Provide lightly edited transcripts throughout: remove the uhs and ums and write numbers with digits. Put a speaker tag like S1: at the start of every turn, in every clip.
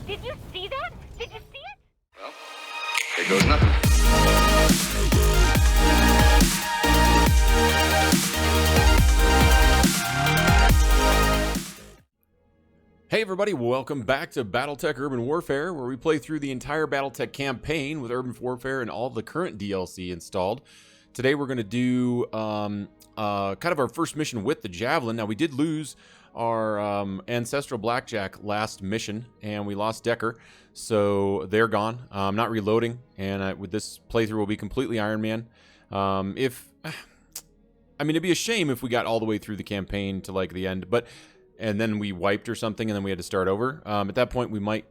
S1: Did you see that? Did you see it?
S2: Well, there goes nothing.
S3: Hey everybody, welcome back to Battletech Urban Warfare, where we play through the entire Battletech campaign with Urban Warfare and all of the current DLC installed. Today we're going to do kind of our first mission with the Javelin. Now we did lose our Ancestral Blackjack last mission, and we lost Decker, so they're gone. I'm not reloading, and with this playthrough we'll be completely Iron Man. I mean, it'd be a shame if we got all the way through the campaign to like the end, and then we wiped or something, and then we had to start over. At that point, we might...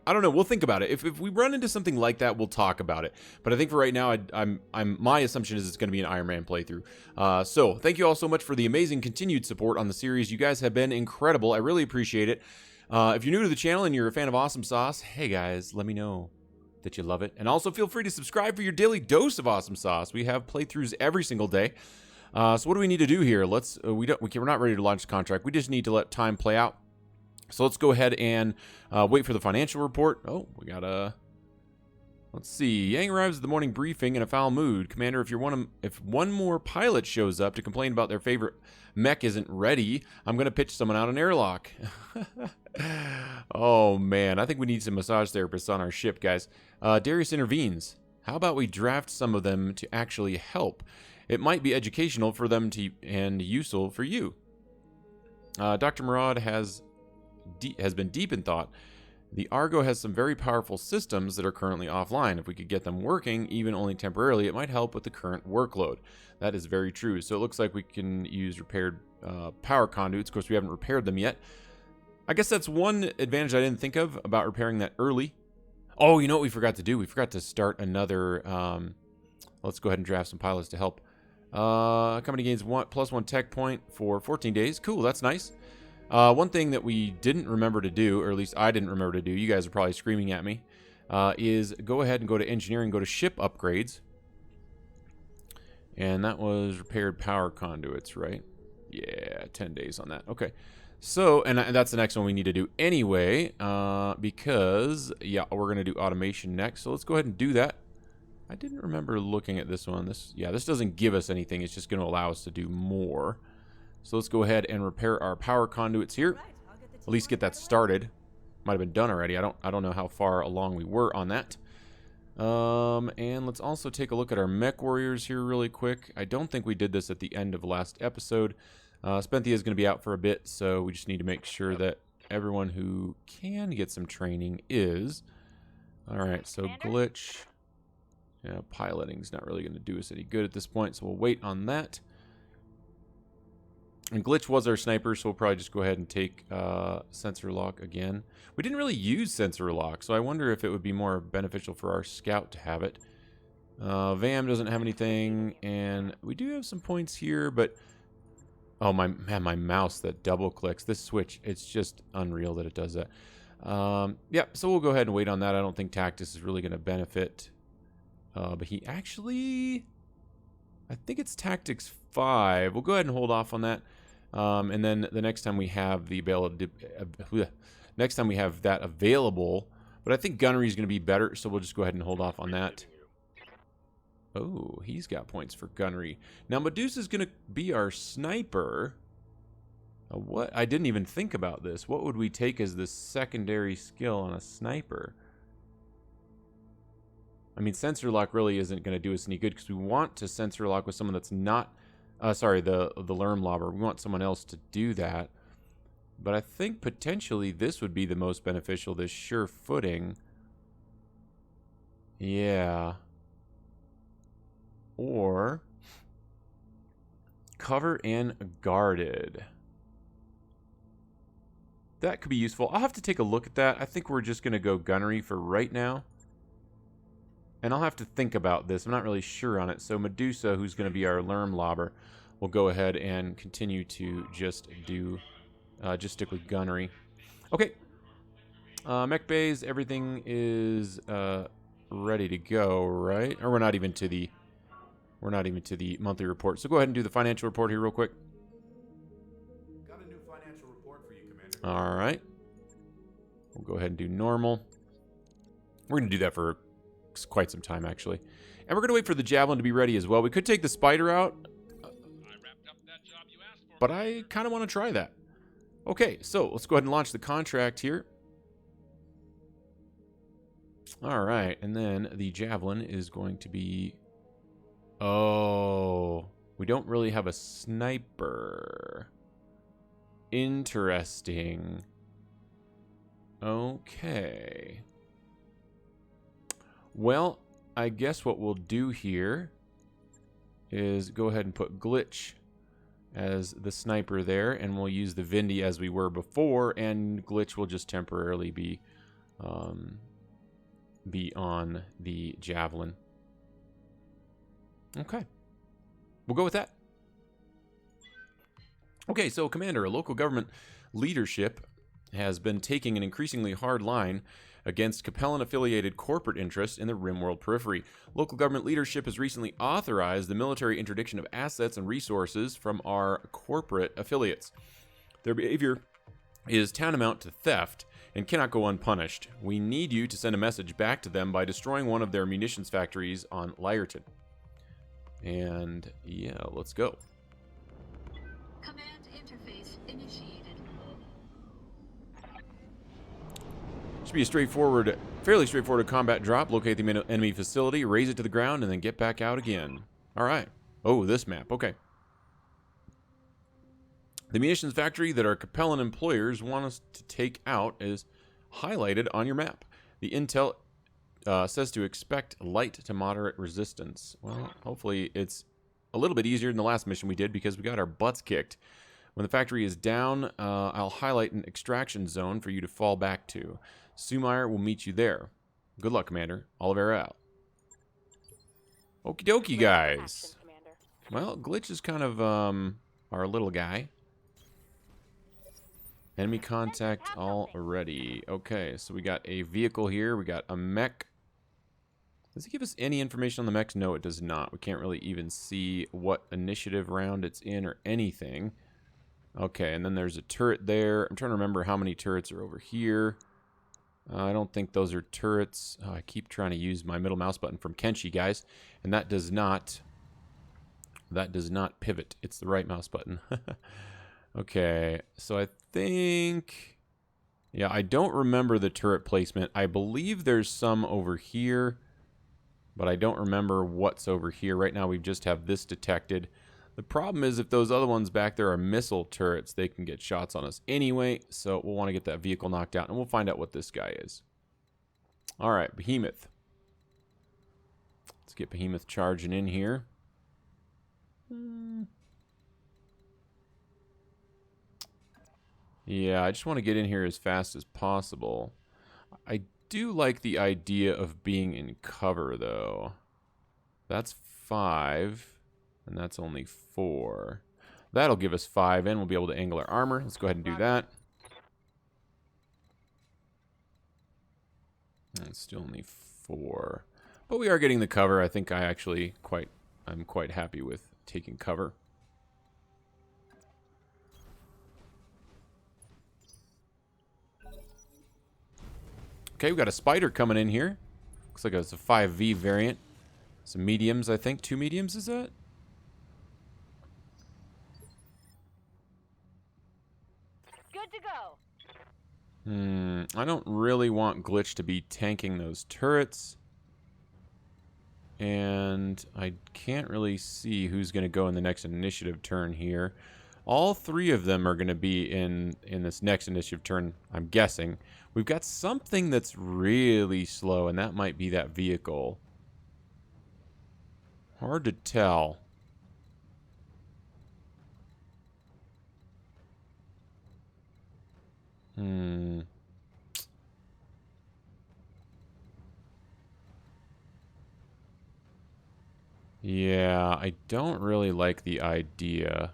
S3: I don't know. We'll think about it. If we run into something like that, we'll talk about it. But I think for right now, my assumption is it's going to be an Iron Man playthrough. So thank you all so much for the amazing continued support on the series. You guys have been incredible. I really appreciate it. If you're new to the channel and you're a fan of Awesome Sauce, hey guys, let me know that you love it. And also feel free to subscribe for your daily dose of Awesome Sauce. We have playthroughs every single day. So what do we need to do here? We're not ready to launch the contract. We just need to let time play out. So let's go ahead and wait for the financial report. Oh, we got let's see. Yang arrives at the morning briefing in a foul mood. Commander, if one more pilot shows up to complain about their favorite mech isn't ready, I'm going to pitch someone out an airlock. Oh, man. I think we need some massage therapists on our ship, guys. Darius intervenes. How about we draft some of them to actually help? It might be educational for them and useful for you. Dr. Murad has been deep in thought. The Argo has some very powerful systems that are currently offline. If we could get them working, even only temporarily, it might help with the current workload. That is very true. So it looks like we can use repaired power conduits. Of course, we haven't repaired them yet. I guess that's one advantage I didn't think of about repairing that early. Oh, you know what we forgot to do? We forgot to start another... let's go ahead and draft some pilots to help. Company gains +1 tech point for 14 days. Cool, that's nice. One thing that we didn't remember to do, or at least I didn't remember to do, you guys are probably screaming at me, is go ahead and go to engineering, go to ship upgrades. And that was repaired power conduits, right? Yeah, 10 days on that. Okay. So, and that's the next one we need to do anyway, because, yeah, we're going to do automation next. So let's go ahead and do that. I didn't remember looking at this one. This doesn't give us anything. It's just going to allow us to do more. So let's go ahead and repair our power conduits here. At least get that started. Might have been done already. I don't know how far along we were on that. And let's also take a look at our mech warriors here really quick. I don't think we did this at the end of last episode. Spenthia is going to be out for a bit, so we just need to make sure that everyone who can get some training is. All right, so glitch. Yeah, piloting's not really going to do us any good at this point, so we'll wait on that. And Glitch was our sniper, so we'll probably just go ahead and take Sensor Lock again. We didn't really use Sensor Lock, so I wonder if it would be more beneficial for our scout to have it. VAM doesn't have anything, and we do have some points here, but... Oh, my mouse that double clicks. This switch, it's just unreal that it does that. Yeah, so we'll go ahead and wait on that. I don't think Tactus is really going to benefit... but he actually, I think it's Tactics 5. We'll go ahead and hold off on that. And then the next time we have next time we have that available, but I think gunnery is going to be better, so we'll just go ahead and hold off on that. Oh, he's got points for gunnery. Now Medusa is going to be our sniper. What? I didn't even think about this. What would we take as the secondary skill on a sniper? I mean, sensor lock really isn't going to do us any good because we want to sensor lock with someone that's not, sorry, the Lerm Lobber. We want someone else to do that. But I think potentially this would be the most beneficial, this sure footing. Yeah. Or cover and guarded. That could be useful. I'll have to take a look at that. I think we're just going to go gunnery for right now. And I'll have to think about this. I'm not really sure on it. So Medusa, who's going to be our Lerm Lobber, will go ahead and continue to just do, just stick with gunnery. Okay. Mech bays, everything is ready to go, right? Or we're not even to the monthly report. So go ahead and do the financial report here real quick.
S4: Got a new financial report for you, Commander.
S3: All right. We'll go ahead and do normal. We're going to do that for quite some time, actually. And we're going to wait for the javelin to be ready as well. We could take the spider out, but I kind of want to try that. Okay, so let's go ahead and launch the contract here. All right, and then the javelin is going to be... Oh, we don't really have a sniper. Interesting. Okay. Well, I guess what we'll do here is go ahead and put Glitch as the sniper there, and we'll use the Vindy as we were before, and Glitch will just temporarily be on the javelin. Okay. We'll go with that. Okay, so Commander, a local government leadership has been taking an increasingly hard line against Capellan-affiliated corporate interests in the RimWorld periphery. Local government leadership has recently authorized the military interdiction of assets and resources from our corporate affiliates. Their behavior is tantamount to theft and cannot go unpunished. We need you to send a message back to them by destroying one of their munitions factories on Lyerton. And yeah, let's go.
S4: Command interface initiated.
S3: Should be a fairly straightforward combat drop. Locate the enemy facility, raise it to the ground, and then get back out again. All right. Oh, this map. Okay. The munitions factory that our Capellan employers want us to take out is highlighted on your map. The intel says to expect light to moderate resistance. Well, hopefully it's a little bit easier than the last mission we did because we got our butts kicked. When the factory is down, I'll highlight an extraction zone for you to fall back to. Sumeyer will meet you there. Good luck, Commander. Oliveira out. Okie dokie, guys. Well, Glitch is kind of our little guy. Enemy contact already. Okay, so we got a vehicle here. We got a mech. Does it give us any information on the mechs? No, it does not. We can't really even see what initiative round it's in or anything. Okay, and then there's a turret there. I'm trying to remember how many turrets are over here. I don't think those are turrets. Oh, I keep trying to use my middle mouse button from Kenshi, guys, and that does not pivot. It's the right mouse button. Okay, so I think, yeah, I don't remember the turret placement. I believe there's some over here, but I don't remember what's over here. Right now we just have this detected. The problem is if those other ones back there are missile turrets, they can get shots on us anyway, so we'll want to get that vehicle knocked out, and we'll find out what this guy is. All right, Behemoth. Let's get Behemoth charging in here. Yeah, I just want to get in here as fast as possible. I do like the idea of being in cover, though. That's 5, and that's only 4. That'll give us 5, and we'll be able to angle our armor. Let's go ahead and do that. And it's still only 4. But we are getting the cover. I think I'm quite happy with taking cover. Okay, we've got a spider coming in here. Looks like it's a 5V variant. Some mediums, I think. 2 mediums, is that?
S1: Good to go.
S3: I don't really want Glitch to be tanking those turrets. And I can't really see who's going to go in the next initiative turn here. All 3 of them are going to be in this next initiative turn, I'm guessing. We've got something that's really slow, and that might be that vehicle. Hard to tell. Yeah, I don't really like the idea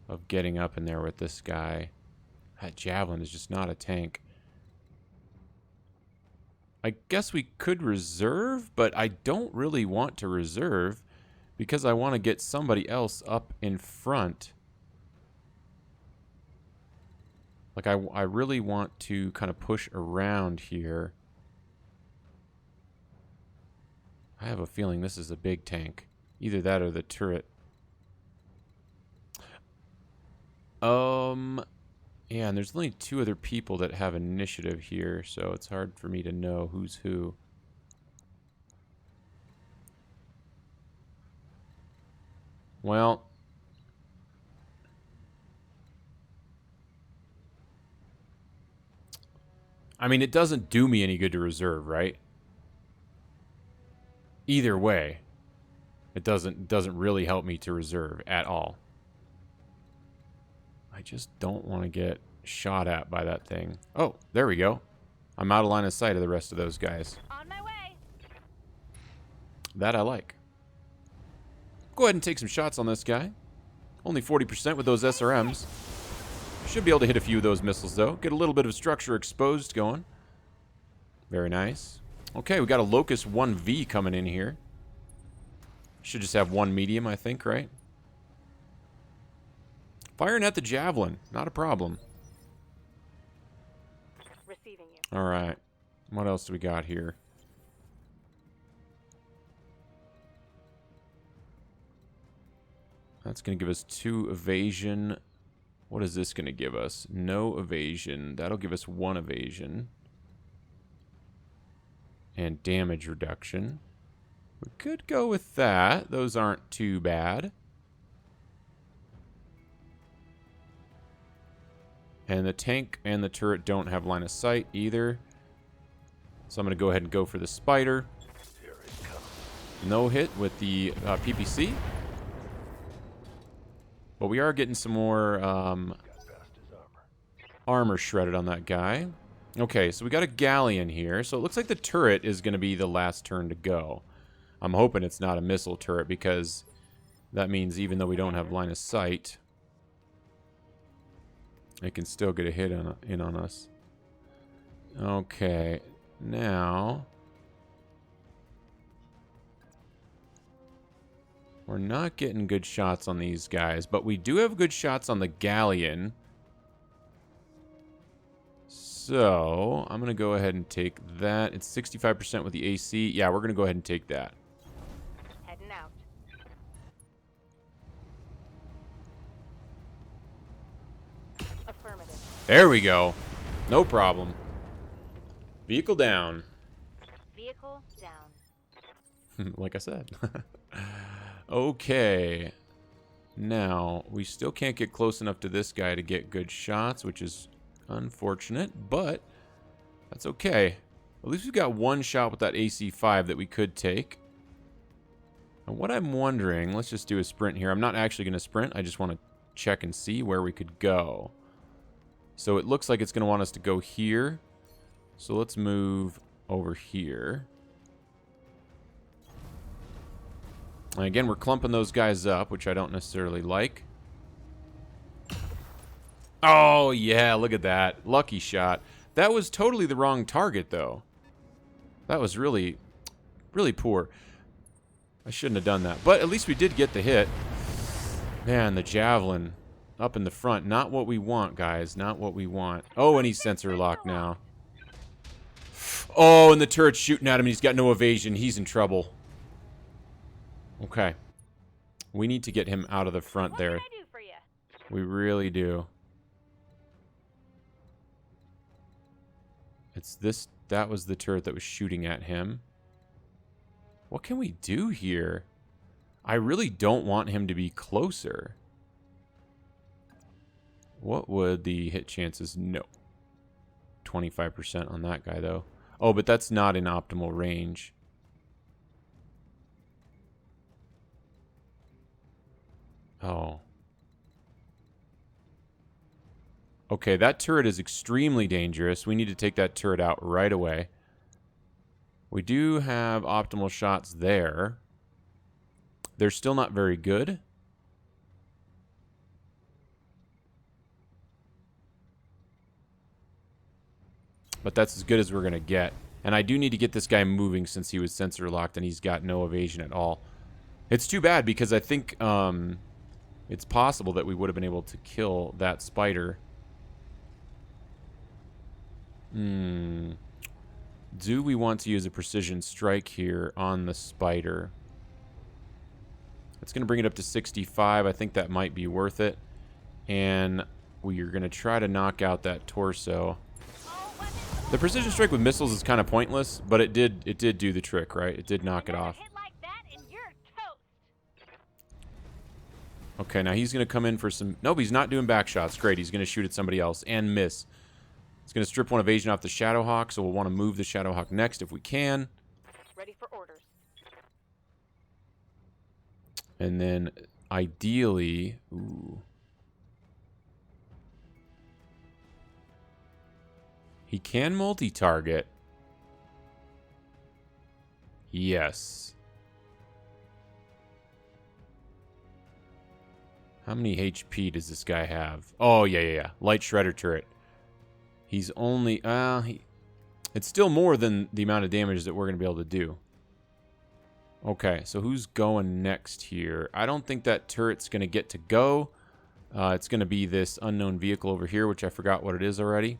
S3: of getting up in there with this guy. That javelin is just not a tank. I guess we could reserve, but I don't really want to reserve because I want to get somebody else up in front Like, I really want to kind of push around here. I have a feeling this is a big tank. Either that or the turret. Yeah, and there's only 2 other people that have initiative here, so it's hard for me to know who's who. Well, I mean, it doesn't do me any good to reserve, right? Either way, it doesn't really help me to reserve at all. I just don't want to get shot at by that thing. Oh, there we go. I'm out of line of sight of the rest of those guys.
S1: On my way.
S3: That I like. Go ahead and take some shots on this guy. Only 40% with those SRMs. Should be able to hit a few of those missiles, though. Get a little bit of structure exposed going. Very nice. Okay, we got a Locust 1V coming in here. Should just have 1 medium, I think, right? Firing at the Javelin. Not a problem.
S1: Receiving you.
S3: Alright. What else do we got here? That's going to give us 2 evasion. What is this going to give us? No evasion. That'll give us 1 evasion. And damage reduction. We could go with that. Those aren't too bad. And the tank and the turret don't have line of sight either. So I'm going to go ahead and go for the spider. No hit with the PPC. But we are getting some more armor shredded on that guy. Okay, so we got a galleon here. So it looks like the turret is going to be the last turn to go. I'm hoping it's not a missile turret, because that means even though we don't have line of sight, it can still get a hit in on us. Okay, now we're not getting good shots on these guys, but we do have good shots on the galleon. So I'm going to go ahead and take that. It's 65% with the AC. Yeah, we're going to go ahead and take that.
S1: Heading out. Affirmative.
S3: There we go. No problem. Vehicle down.
S1: Vehicle down.
S3: Like I said. Okay. Now, we still can't get close enough to this guy to get good shots, which is unfortunate, but that's okay. At least we've got 1 shot with that AC-5 that we could take. And what I'm wondering, let's just do a sprint here. I'm not actually going to sprint. I just want to check and see where we could go. So it looks like it's going to want us to go here. So let's move over here. And again, we're clumping those guys up, which I don't necessarily like. Oh, yeah, look at that. Lucky shot. That was totally the wrong target, though. That was really, really poor. I shouldn't have done that. But at least we did get the hit. Man, the Javelin up in the front. Not what we want, guys. Not what we want. Oh, and he's sensor locked now. Oh, and the turret's shooting at him. He's got no evasion. He's in trouble. Okay. We need to get him out of the front there.
S1: What can I do for you?
S3: We really do. It's this. That was the turret that was shooting at him. What can we do here? I really don't want him to be closer. What would the hit chances? No. 25% on that guy, though. Oh, but that's not in optimal range. Oh. Okay, that turret is extremely dangerous. We need to take that turret out right away. We do have optimal shots there. They're still not very good. But that's as good as we're going to get. And I do need to get this guy moving since he was sensor locked and he's got no evasion at all. It's too bad because I think it's possible that we would have been able to kill that spider. Do we want to use a precision strike here on the spider? It's going to bring it up to 65. I think that might be worth it. And we are going to try to knock out that torso. The precision strike with missiles is kind of pointless, but it did do the trick, right? It did knock it off.
S1: Hit like that and you're toast.
S3: Okay, now he's going to come in for some... Nope, he's not doing back shots. Great, he's going to shoot at somebody else and miss. It's going to strip one evasion off the Shadowhawk, so we'll want to move the Shadowhawk next if we can.
S1: Ready for orders.
S3: And then, ideally... Ooh. He can multi-target. Yes. How many HP does this guy have? Oh, yeah. Light Shredder turret. He's only... it's still more than the amount of damage that we're going to be able to do. Okay, so who's going next here? I don't think that turret's going to get to go. It's going to be this unknown vehicle over here, which I forgot what it is already.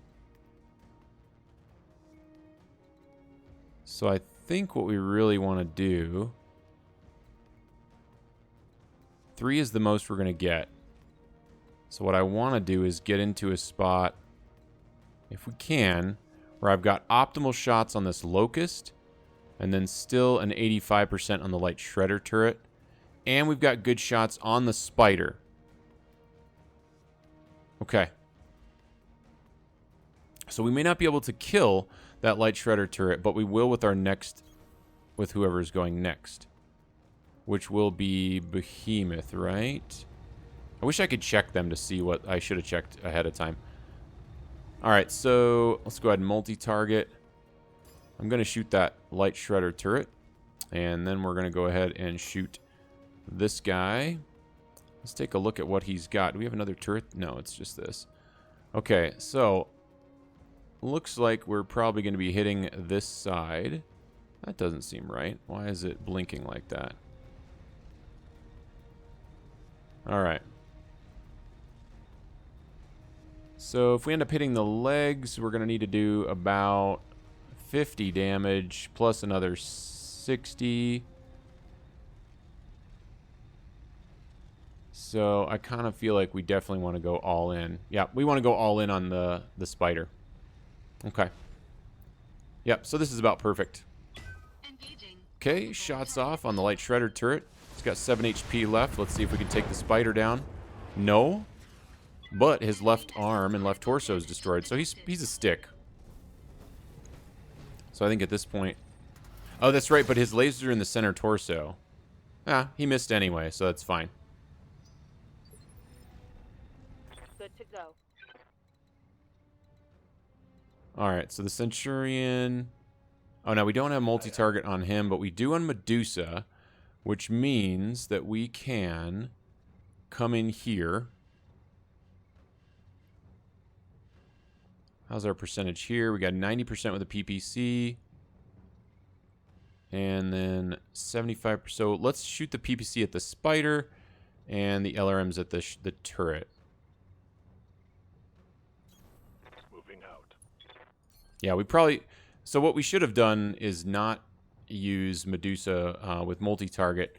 S3: So I think what we really want to do... 3 is the most we're going to get. So what I want to do is get into a spot, if we can, where I've got optimal shots on this Locust, and then still an 85% on the Light Shredder turret. And we've got good shots on the Spider. Okay. So we may not be able to kill that Light Shredder turret, but we will with our next, with whoever is going next. Which will be Behemoth, right? I wish I could check them to see what I should have checked ahead of time. Alright, so let's go ahead and multi-target. I'm going to shoot that Light Shredder turret. And then we're going to go ahead and shoot this guy. Let's take a look at what he's got. Do we have another turret? No, it's just this. Okay, so looks like we're probably going to be hitting this side. That doesn't seem right. Why is it blinking like that? Alright. So if we end up hitting the legs, we're going to need to do about 50 damage plus another 60. So I kind of feel like we definitely want to go all in. Yeah, we want to go all in on the spider. Okay. Yep, so this is about perfect. Okay, shots off on the Light Shredder turret. It's got 7 HP left. Let's see if we can take the spider down. No. But his left arm and left torso is destroyed, so he's a stick. So I think at this point... Oh, that's right, but his lasers are in the center torso. Ah, he missed anyway, so that's fine.
S1: Good to go.
S3: Alright, so the Centurion... Oh, no, we don't have multi-target on him, but we do on Medusa, which means that we can come in here. How's our percentage here? We got 90% with the PPC. And then 75%. So let's shoot the PPC at the spider and the LRMs at the turret.
S5: Moving out.
S3: Yeah, we probably... So what we should have done is not use Medusa with multi-target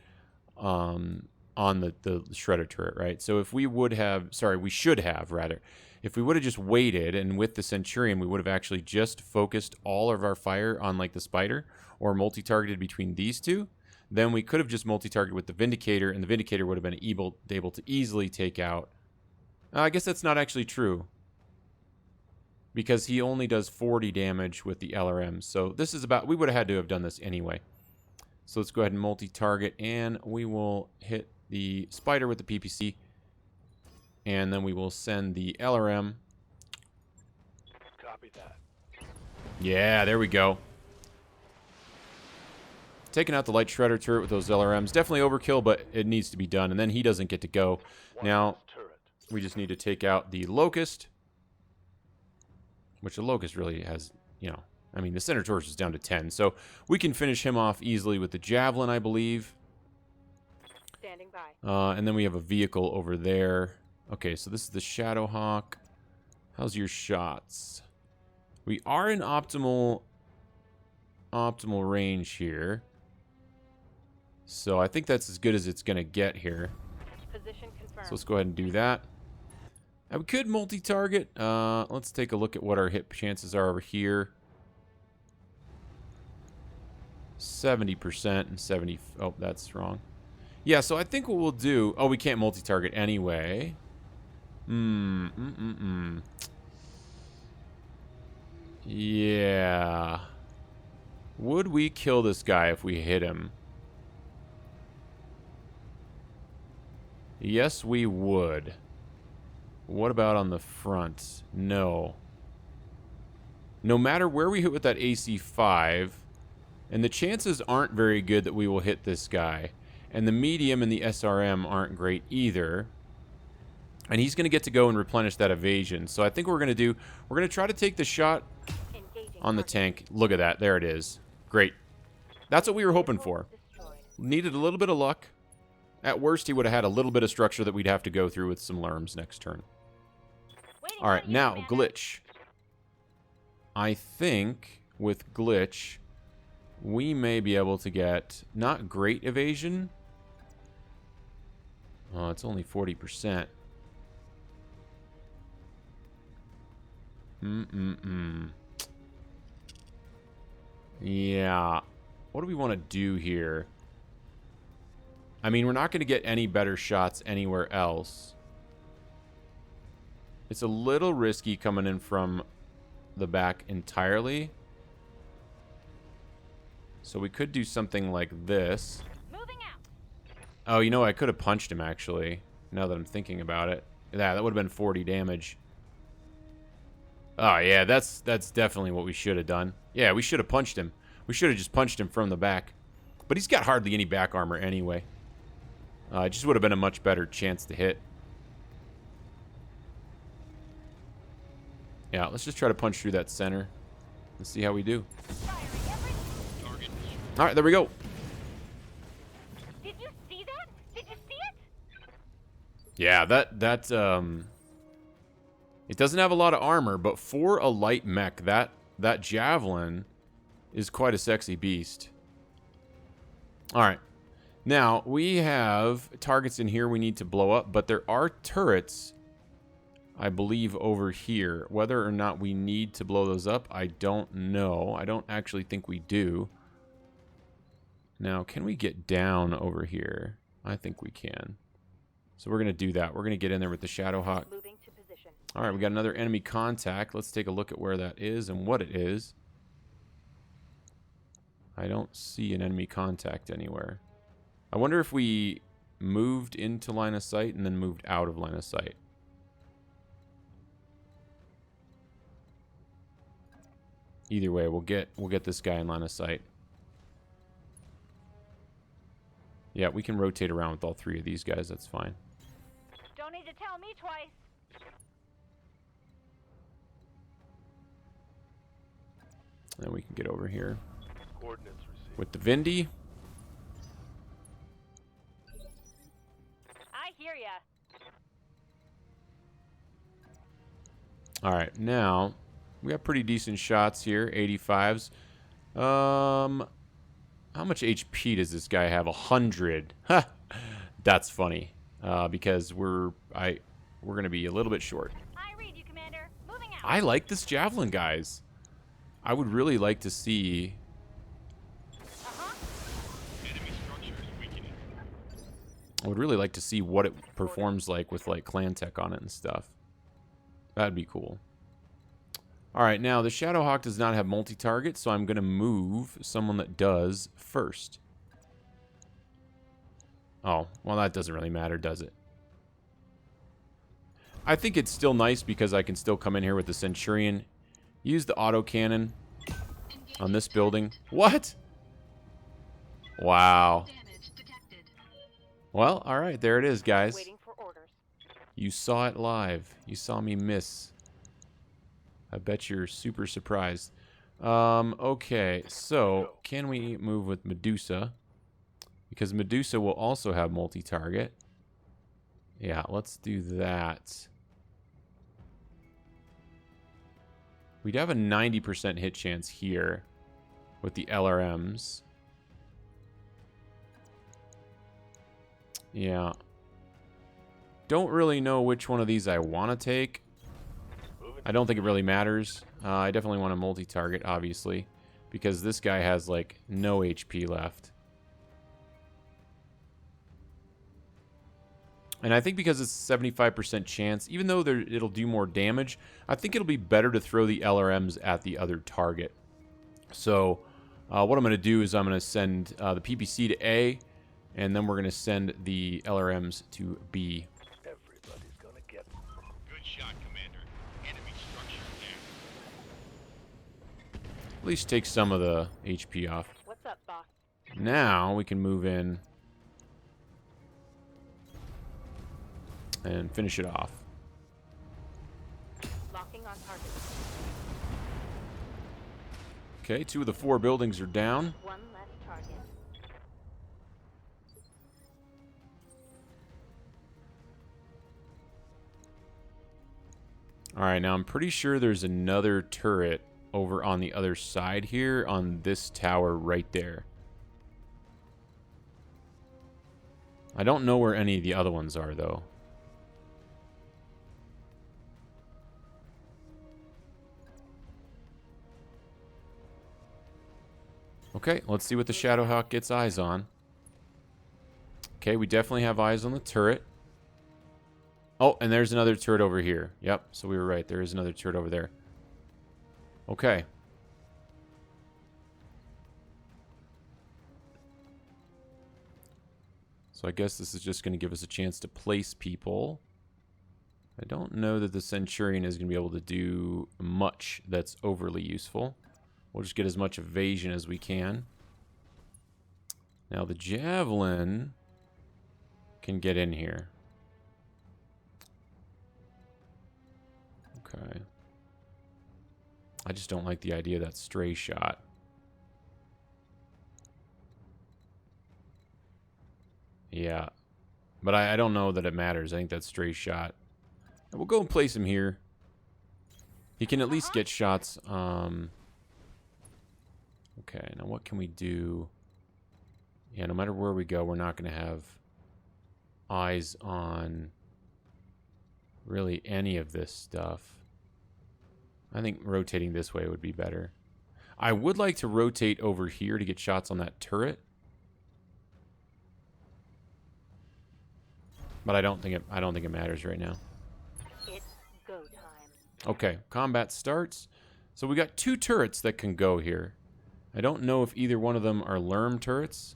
S3: on the Shredder turret, right? So if we would have... Sorry, we should have, rather. If we would have just waited, and with the Centurion, we would have actually just focused all of our fire on, like, the Spider, or multi-targeted between these two, then we could have just multi-targeted with the Vindicator, and the Vindicator would have been able to easily take out... I guess that's not actually true, because he only does 40 damage with the LRM. So this is about... We would have had to have done this anyway. So let's go ahead and multi-target, and we will hit the Spider with the PPC. And then we will send the LRM.
S5: Copy that.
S3: Yeah, there we go. Taking out the Light Shredder turret with those LRMs. Definitely overkill, but it needs to be done. And then he doesn't get to go. Now, we just need to take out the Locust. Which the Locust really has, you know... I mean, the center torso is down to 10. So we can finish him off easily with the Javelin, I believe.
S1: Standing by.
S3: And then we have a vehicle over there. Okay, so this is the Shadowhawk. How's your shots? We are in optimal range here. So I think that's as good as it's going to get here.
S1: Position confirmed.
S3: So let's go ahead and do that. Now we could multi-target. Let's take a look at what our hit chances are over here. 70% and 70. Oh, that's wrong. Yeah, so I think what we'll do. Oh, we can't multi-target anyway. Yeah. Would we kill this guy if we hit him? Yes, we would. What about on the front? No. No matter where we hit with that AC5, and the chances aren't very good that we will hit this guy, and the medium and the SRM aren't great either, and he's going to get to go and replenish that evasion. So I think what we're going to do, we're going to try to take the shot on the tank. Look at that. There it is. Great. That's what we were hoping for. Needed a little bit of luck. At worst, he would have had a little bit of structure that we'd have to go through with some lerms next turn. All right, now, glitch. I think with glitch, we may be able to get not great evasion. Oh, it's only 40%. Yeah. What do we want to do here? I mean, we're not going to get any better shots anywhere else. It's a little risky coming in from the back entirely. So we could do something like this.
S1: Moving out.
S3: Oh, you know, I could have punched him, actually, now that I'm thinking about it. Yeah, that would have been 40 damage. Oh, yeah, that's definitely what we should have done. Yeah, we should have punched him. We should have just punched him from the back. But he's got hardly any back armor anyway. It just would have been a much better chance to hit. Yeah, let's just try to punch through that center. Let's see how we do. All right, there we go.
S1: Did you see that? Did you see it?
S3: Yeah, that it doesn't have a lot of armor, but for a light mech, that javelin is quite a sexy beast. All right. Now, we have targets in here we need to blow up, but there are turrets, I believe, over here. Whether or not we need to blow those up, I don't know. I don't actually think we do. Now, can we get down over here? I think we can. So we're going to do that. We're going to get in there with the Shadowhawk.
S1: Moving to position.
S3: All right, we got another enemy contact. Let's take a look at where that is and what it is. I don't see an enemy contact anywhere. I wonder if we moved into line of sight and then moved out of line of sight. Either way, we'll get this guy in line of sight. Yeah, we can rotate around with all three of these guys. That's fine.
S1: Don't need to tell me twice.
S3: And we can get over here
S5: Coordinates received.
S3: with the Vindy.
S1: I hear ya.
S3: All right, now we have pretty decent shots here, 85s. How much HP does this guy have? 100. Ha! That's funny. Because we're gonna be a little bit short.
S1: I read you, Commander. Moving out.
S3: I like this javelin, guys. I would really like to see.
S5: Enemy structures weakening.
S3: I would really like to see what it performs like with like clan tech on it and stuff. That'd be cool. All right, now the Shadowhawk does not have multi-target, so I'm going to move someone that does first. Oh, well, that doesn't really matter, does it? I think it's still nice because I can still come in here with the Centurion, use the autocannon on this building. What? Wow.
S4: Damage detected.
S3: Well, all right, there it is, guys.
S1: Waiting for orders.
S3: You saw it live. You saw me miss. I bet you're super surprised. Okay, so can we move with Medusa? Because Medusa will also have multi-target. Yeah, let's do that. We'd have a 90% hit chance here with the LRMs. Yeah. Don't really know which one of these I want to take. I don't think it really matters. I definitely want a multi-target, obviously, because this guy has, like, no HP left. And I think because it's a 75% chance, even though it'll do more damage, I think it'll be better to throw the LRMs at the other target. So what I'm going to do is I'm going to send the PPC to A, and then we're going to send the LRMs to B.
S5: Everybody's gonna get good shot, Commander. Enemy structure there.
S3: At least take some of the HP off.
S1: What's up, boss?
S3: Now we can move in and finish it off.
S1: Locking on target.
S3: Okay, 2 of the 4 buildings are down.
S1: One less target.
S3: Alright, now I'm pretty sure there's another turret over on the other side here on this tower right there. I don't know where any of the other ones are, though. Okay, let's see what the Shadowhawk gets eyes on. Okay, we definitely have eyes on the turret. Oh, and there's another turret over here. Yep, so we were right. There is another turret over there. Okay. So I guess this is just going to give us a chance to place people. I don't know that the Centurion is going to be able to do much that's overly useful. We'll just get as much evasion as we can. Now the Javelin can get in here. Okay. I just don't like the idea of that stray shot. Yeah. But I don't know that it matters. I think that stray shot. We'll go and place him here. He can at least get shots. Okay, now what can we do? Yeah, no matter where we go, we're not going to have eyes on really any of this stuff. I think rotating this way would be better. I would like to rotate over here to get shots on that turret. But I don't think it matters right now.
S1: It's go time.
S3: Okay, combat starts. So we got 2 turrets that can go here. I don't know if either one of them are Lerm turrets.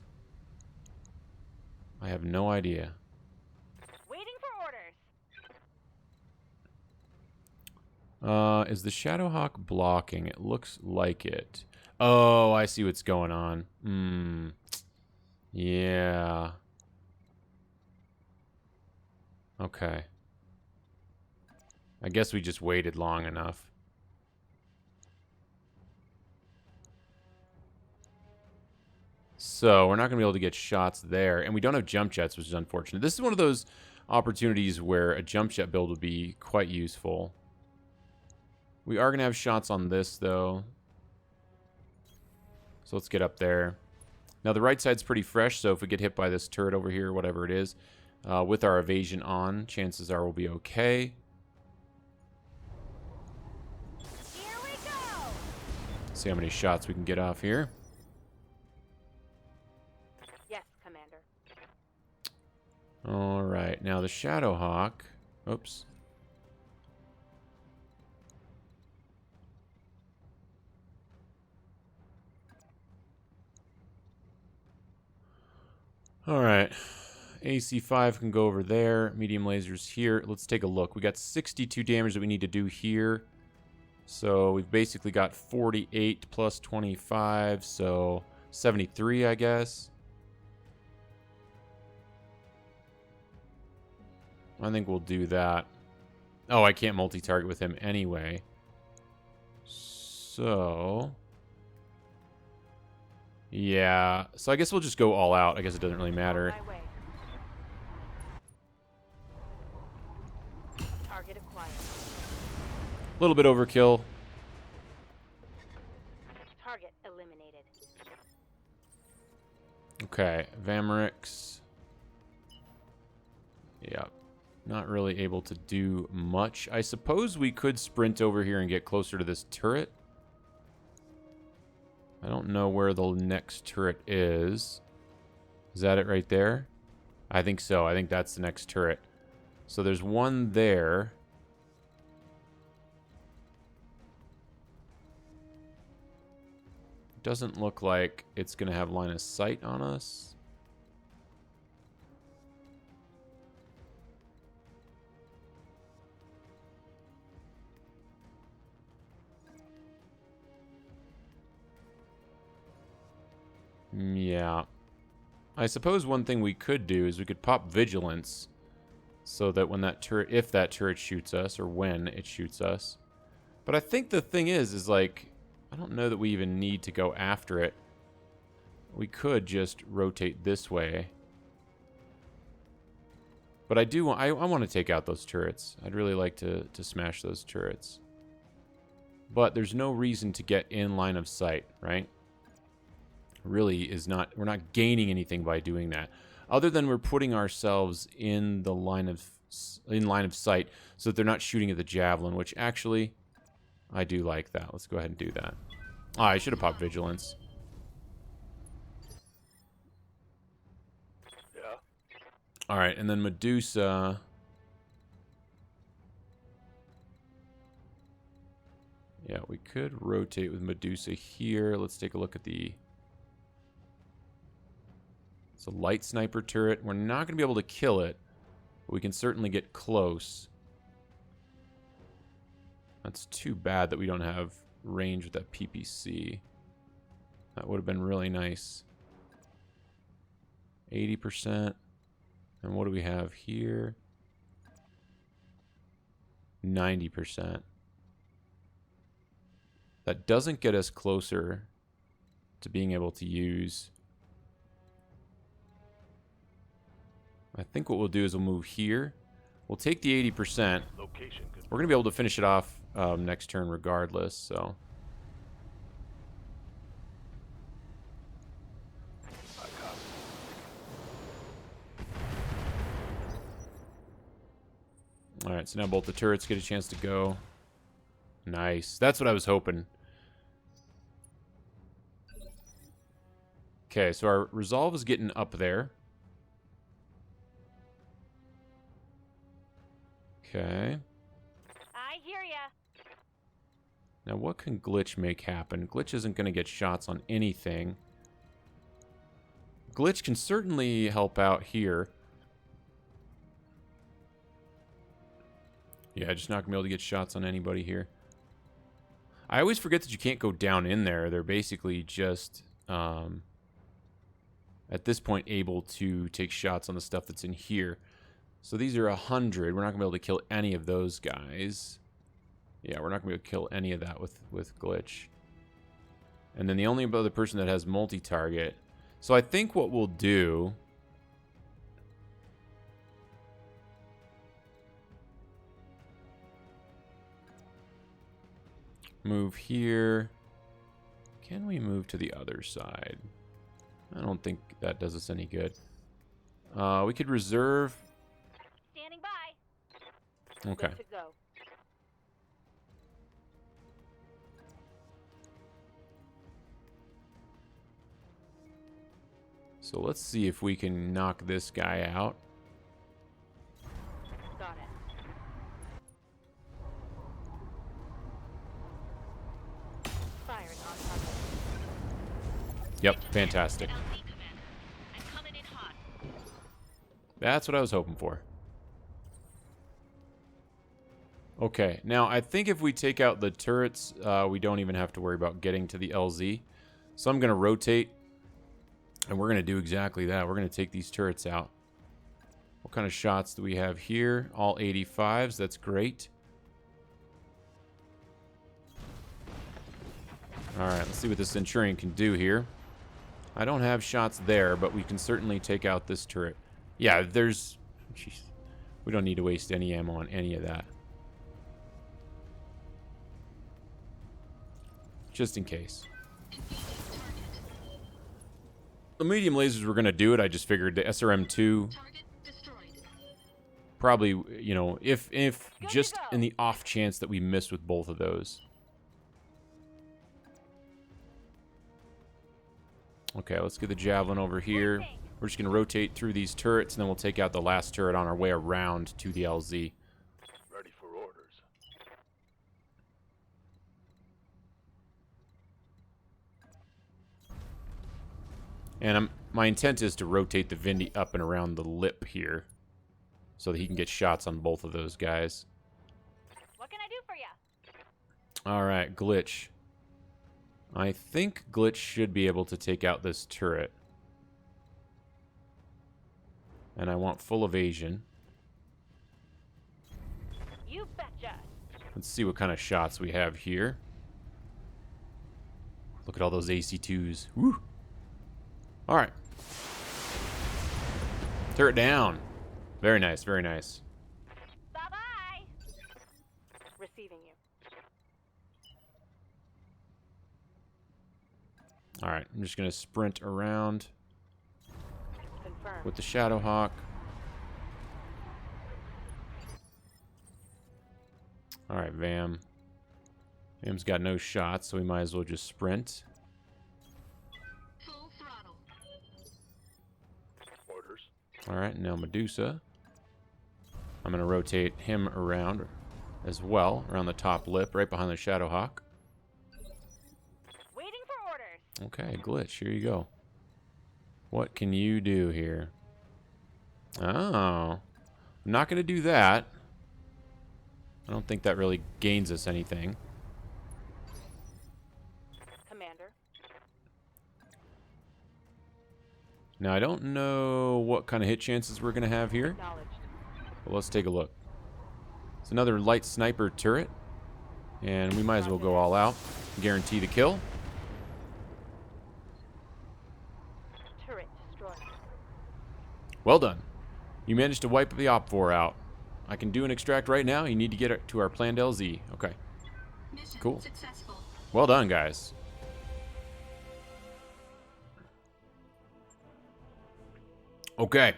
S3: I have no idea.
S1: Waiting for orders.
S3: Is the Shadowhawk blocking? It looks like it. Oh, I see what's going on. Yeah. Okay. I guess we just waited long enough. So we're not going to be able to get shots there. And we don't have jump jets, which is unfortunate. This is one of those opportunities where a jump jet build would be quite useful. We are going to have shots on this, though. So let's get up there. Now, the right side's pretty fresh, so if we get hit by this turret over here, whatever it is, with our evasion on, chances are we'll be okay.
S1: Here we go.
S3: See how many shots we can get off here.
S1: Yes, Commander.
S3: All right, now the Shadowhawk. Oops. All right. AC5 can go over there. Medium lasers here. Let's take a look. We got 62 damage that we need to do here. So we've basically got 48 plus 25, so 73, I guess. I think we'll do that. Oh, I can't multi-target with him anyway. So... yeah. So I guess we'll just go all out. I guess it doesn't really matter.
S1: On my way. Target acquired.
S3: A little bit overkill. Okay, Vamerix. Yep. Not really able to do much. I suppose we could sprint over here and get closer to this turret. I don't know where the next turret is. Is that it right there? I think so. I think that's the next turret. So there's one there. Doesn't look like it's going to have line of sight on us. Yeah. I suppose one thing we could do is we could pop vigilance so that when that turret, if that turret shoots us, or when it shoots us. But I think the thing is like, I don't know that we even need to go after it. We could just rotate this way. But I do want, I want to take out those turrets. I'd really like to smash those turrets. But there's no reason to get in line of sight, right? Really is not, we're not gaining anything by doing that, other than we're putting ourselves in the line of sight so that they're not shooting at the javelin, which actually I do like that. Let's go ahead and do that. Oh, I should have popped vigilance.
S5: Yeah.
S3: All right, and then Medusa. Yeah, we could rotate with Medusa here. Let's take a look at the... It's a light sniper turret. We're not going to be able to kill it, but we can certainly get close. That's too bad that we don't have range with that PPC. That would have been really nice. 80%. And what do we have here? 90%. That doesn't get us closer to being able to use... I think what we'll do is we'll move here. We'll take the 80%.
S5: Location.
S3: We're going to be able to finish it off next turn regardless, so... Alright, so now both the turrets get a chance to go. Nice. That's what I was hoping. Okay, so our resolve is getting up there. Okay.
S1: I hear ya.
S3: Now, what can Glitch make happen? Glitch isn't going to get shots on anything. Glitch can certainly help out here. Yeah, just not going to be able to get shots on anybody here. I always forget that you can't go down in there. They're basically just, at this point, able to take shots on the stuff that's in here. So these are 100. We're not going to be able to kill any of those guys. Yeah, we're not going to be able to kill any of that with Glitch. And then the only other person that has multi-target. So I think what we'll do... Move here. Can we move to the other side? I don't think that does us any good. We could reserve...
S1: Standing by.
S3: Okay.
S1: Good to go.
S3: So let's see if we can knock this guy out.
S1: Got it. Firing on target.
S3: Yep, fantastic.
S4: LZ commander. I'm coming in hot.
S3: That's what I was hoping for. Okay, now I think if we take out the turrets, we don't even have to worry about getting to the LZ. So I'm going to rotate, and we're going to do exactly that. We're going to take these turrets out. What kind of shots do we have here? All 85s. That's great. All right, let's see what this Centurion can do here. I don't have shots there, but we can certainly take out this turret. Yeah, there's... Jeez, we don't need to waste any ammo on any of that. Just in case. the medium lasers were going to do it. I just figured the SRM-2 probably, you know, if just in the off chance that we missed with both of those. Okay, let's get the Javelin over here. We're just going to rotate through these turrets, and then we'll take out the last turret on our way around to the LZ.
S5: Ready for orders.
S3: And my intent is to rotate the Vindy up and around the lip here, so that he can get shots on both of those guys.
S1: What can I do for you?
S3: Alright, Glitch. I think Glitch should be able to take out this turret. And I want full evasion.
S1: You betcha.
S3: Let's see what kind of shots we have here. Look at all those AC2s. Woo! Alright. Turret down. Very nice, very nice.
S1: Bye-bye. Receiving you.
S3: Alright, I'm just going to sprint around
S1: Confirmed.
S3: with the Shadowhawk. Alright, Vam. Vam's got no shots, so we might as well just sprint.
S4: Full throttle.
S5: Orders.
S3: Alright, now Medusa. I'm going to rotate him around as well, around the top lip, right behind the Shadowhawk.
S1: Waiting for orders.
S3: Okay, Glitch, here you go. What can you do here? Oh. I'm not going to do that. I don't think that really gains us anything.
S1: Commander.
S3: Now, I don't know what kind of hit chances we're going to have here.
S1: Acknowledged.
S3: But let's take a look. It's another light sniper turret. And we might as well go all out. Guarantee the kill.
S1: Turret destroyed.
S3: Well done. You managed to wipe the Op-4 out. I can do an extract right now. You need to get it to our planned LZ. Okay.
S4: Mission
S3: Cool.
S4: successful.
S3: Well done, guys. Okay.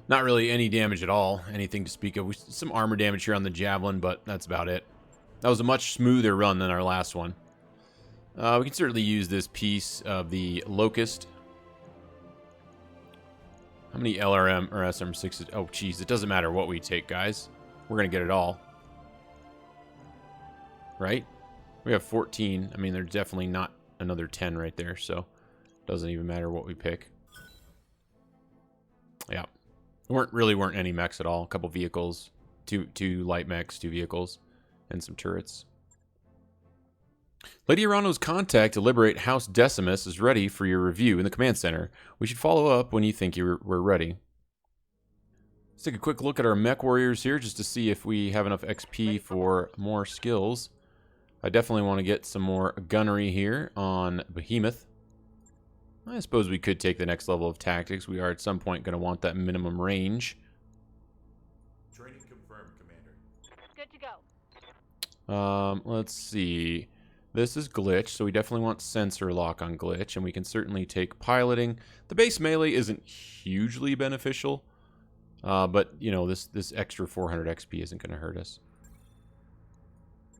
S3: Not really any damage at all. Anything to speak of. Some armor damage here on the Javelin, but that's about it. That was a much smoother run than our last one. We can certainly use this piece of the Locust. How many LRM or SM6s? Oh, geez. It doesn't matter what we take, guys. We're going to get it all. Right? We have 14. I mean, there's definitely not another 10 right there, so it doesn't even matter what we pick. Yeah. There weren't any mechs at all. A couple vehicles. Two light mechs, 2 vehicles, and some turrets. Lady Arano's contact to liberate House Decimus is ready for your review in the command center. We should follow up when you think we're ready. Let's take a quick look at our mech warriors here just to see if we have enough XP for more skills. I definitely want to get some more gunnery here on Behemoth. I suppose we could take the next level of tactics. We are at some point going to want that minimum range.
S5: Training confirmed, Commander.
S1: Good to go.
S3: Let's see. This is Glitch, so we definitely want sensor lock on Glitch, and we can certainly take piloting. The base melee isn't hugely beneficial, but, you know, this extra 400 XP isn't going to hurt us.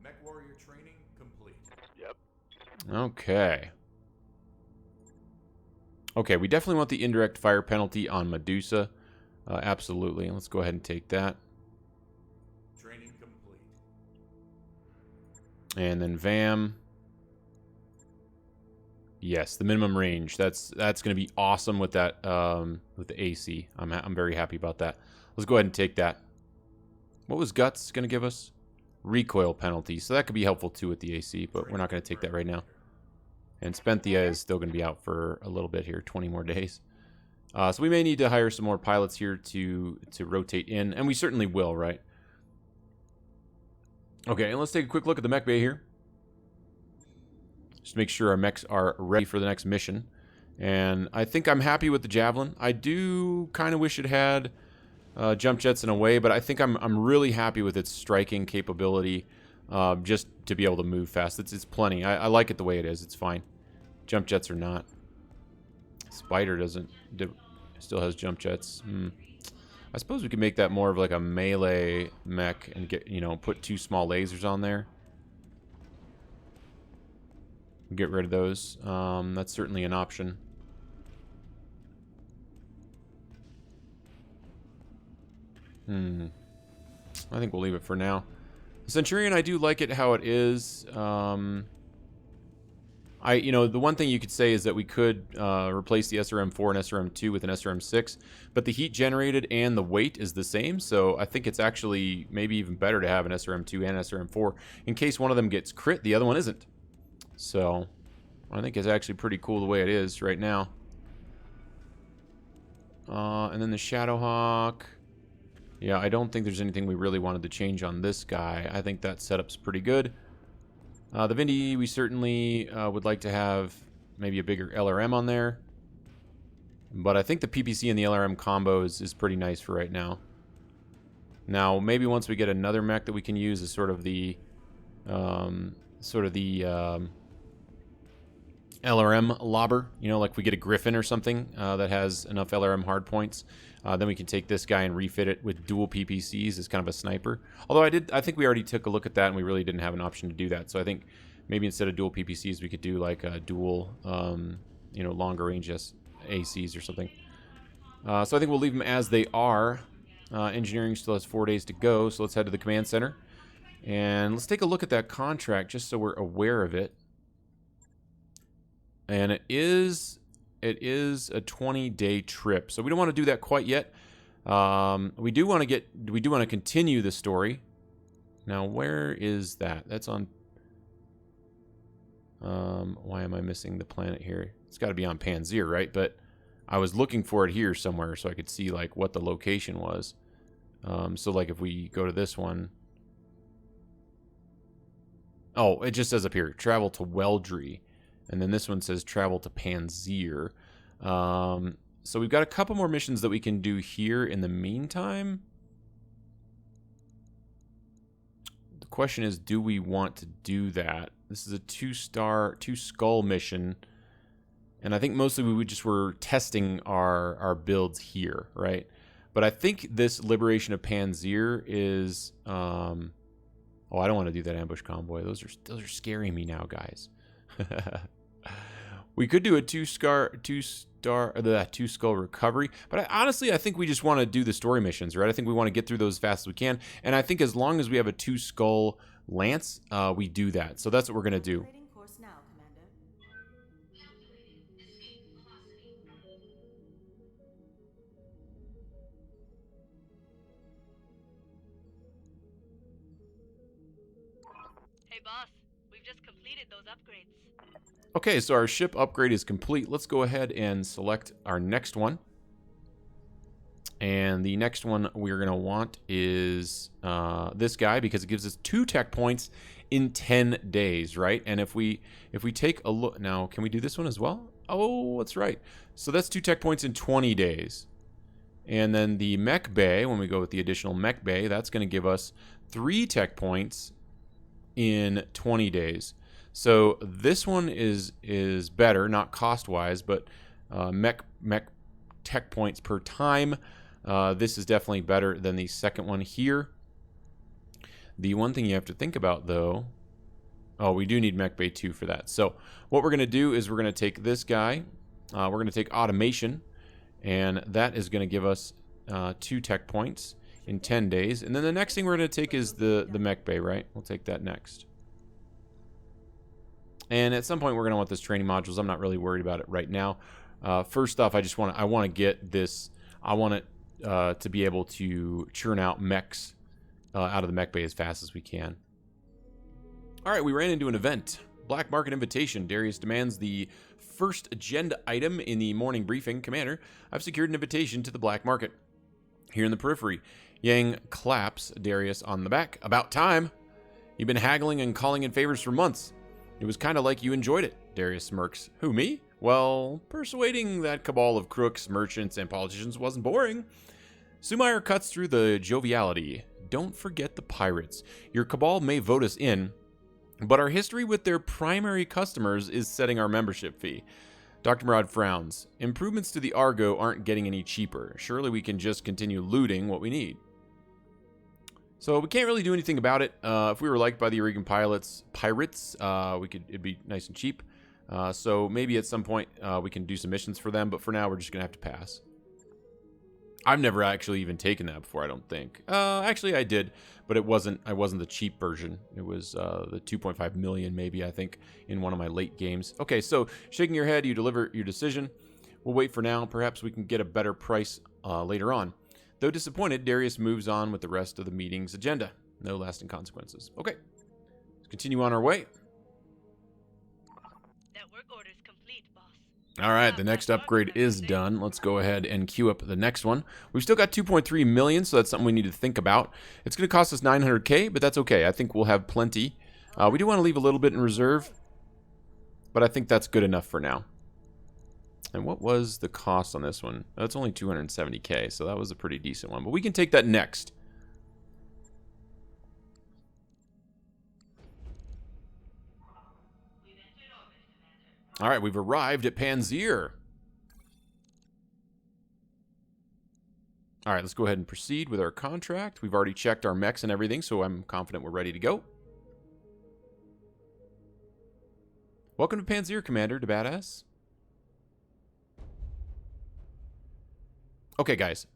S5: Mech warrior training complete. Yep.
S3: Okay. Okay, we definitely want the indirect fire penalty on Medusa. Absolutely. Let's go ahead and take that.
S5: Training complete.
S3: And then Vam. Yes, the minimum range. That's going to be awesome with that with the AC. I'm very happy about that. Let's go ahead and take that. What was Guts going to give us? Recoil penalty. So that could be helpful too with the AC, but we're not going to take that right now. And Spenthia is still going to be out for a little bit here, 20 more days. So we may need to hire some more pilots here to rotate in, and we certainly will, right? Okay, and let's take a quick look at the mech bay here. Just make sure our mechs are ready for the next mission. And I think I'm happy with the Javelin. I do kind of wish it had jump jets in a way, but I think I'm really happy with its striking capability, just to be able to move fast. It's plenty. I like it the way it is. It's fine. Jump jets or not. Spider still has jump jets. I suppose we could make that more of like a melee mech and get, you know, put 2 small lasers on there. Get rid of those. That's certainly an option. I think we'll leave it for now. Centurion, I do like it how it is. You know, the one thing you could say is that we could replace the SRM-4 and SRM-2 with an SRM-6, but the heat generated and the weight is the same, so I think it's actually maybe even better to have an SRM-2 and SRM-4 in case one of them gets crit, the other one isn't. So, I think it's actually pretty cool the way it is right now. And then the Shadowhawk. Yeah, I don't think there's anything we really wanted to change on this guy. I think that setup's pretty good. The Vindy, we certainly would like to have maybe a bigger LRM on there. But I think the PPC and the LRM combo is pretty nice for right now. Now, maybe once we get another mech that we can use as sort of the LRM lobber, you know, like we get a Griffin or something that has enough LRM hard points. Then we can take this guy and refit it with dual PPCs as kind of a sniper. Although I think we already took a look at that and we really didn't have an option to do that. So I think maybe instead of dual PPCs, we could do like a dual, you know, longer range ACs or something. So I think we'll leave them as they are. Engineering still has 4 days to go, so let's head to the command center. And let's take a look at that contract just so we're aware of it. And it is a 20-day trip, so we don't want to do that quite yet. We do want to continue the story. Now, where is that? That's on. Why am I missing the planet here? It's got to be on Panzer, right? But I was looking for it here somewhere so I could see like what the location was. So like if we go to this one. Oh, it just says up here, travel to Weldry. And then this one says travel to Panzer. So we've got a couple more missions that we can do here in the meantime. The question is, do we want to do that? This is a 2-skull mission. And I think mostly we were testing our builds here, right? But I think this Liberation of Panzer is... oh, I don't want to do that ambush convoy. Those are scaring me now, guys. We could do a 2-skull recovery, but honestly, I think we just want to do the story missions, right? I think we want to get through those as fast as we can, and I think as long as we have a 2-skull lance, we do that. So that's what we're gonna do.
S4: Hey boss, we've just completed those upgrades.
S3: Okay, so our ship upgrade is complete. Let's go ahead and select our next one. And the next one we're going to want is this guy because it gives us 2 tech points in 10 days, right? And if we take a look... Now, can we do this one as well? Oh, that's right. So that's 2 tech points in 20 days. And then the mech bay, when we go with the additional mech bay, that's going to give us 3 tech points in 20 days. So this one is better, not cost-wise, but mech tech points per time. This is definitely better than the second one here. The one thing you have to think about, though... Oh, we do need mech bay 2 for that. So what we're going to do is we're going to take this guy. We're going to take automation, and that is going to give us 2 tech points in 10 days. And then the next thing we're going to take is the mech bay, right? We'll take that next. And at some point, we're going to want this training modules. I'm not really worried about it right now. First off, I want to get this. I want it to be able to churn out mechs out of the mech bay as fast as we can. All right, we ran into an event. Black market invitation. Darius demands the first agenda item in the morning briefing. Commander, I've secured an invitation to the black market. Here in the periphery, Yang claps Darius on the back. About time. You've been haggling and calling in favors for months. It was kind of like you enjoyed it, Darius smirks. Who, me? Well, persuading that cabal of crooks, merchants, and politicians wasn't boring. Sumair cuts through the joviality. Don't forget the pirates. Your cabal may vote us in, but our history with their primary customers is setting our membership fee. Dr. Murad frowns. Improvements to the Argo aren't getting any cheaper. Surely we can just continue looting what we need. So we can't really do anything about it. If we were liked by the Oregon pirates, it'd be nice and cheap. So maybe at some point we can do some missions for them, but for now we're just gonna have to pass. I've never actually even taken that before, I don't think. Actually I did, but I wasn't the cheap version. It was the 2.5 million maybe, I think, in one of my late games. Okay, so shaking your head, you deliver your decision. We'll wait for now. Perhaps we can get a better price later on. Though disappointed, Darius moves on with the rest of the meeting's agenda. No lasting consequences. Okay, let's continue on our way.
S4: That work order is complete, boss.
S3: All right, the next upgrade is done. Let's go ahead and queue up the next one. We've still got 2.3 million, so that's something we need to think about. It's going to cost us 900K, but that's okay. I think we'll have plenty. We do want to leave a little bit in reserve, but I think that's good enough for now. And what was the cost on this one? That's only 270K, so that was a pretty decent one. But we can take that next. All right, we've arrived at Panzer. All right, let's go ahead and proceed with our contract. We've already checked our mechs and everything, so I'm confident we're ready to go. Welcome to Panzer, Commander, to Badass. Okay, guys.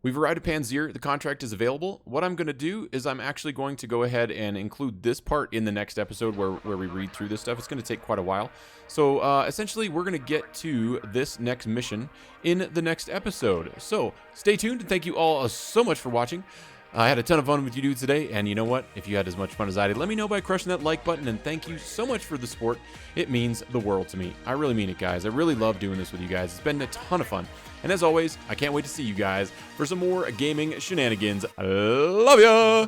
S3: We've arrived at Panzer. The contract is available. What I'm going to do is I'm actually going to go ahead and include this part in the next episode where we read through this stuff. It's going to take quite a while. So essentially, we're going to get to this next mission in the next episode. So stay tuned, and thank you all so much for watching. I had a ton of fun with you dudes today, and you know what? If you had as much fun as I did, let me know by crushing that like button, and thank you so much for the support. It means the world to me. I really mean it, guys. I really love doing this with you guys. It's been a ton of fun. And as always, I can't wait to see you guys for some more gaming shenanigans. I love ya!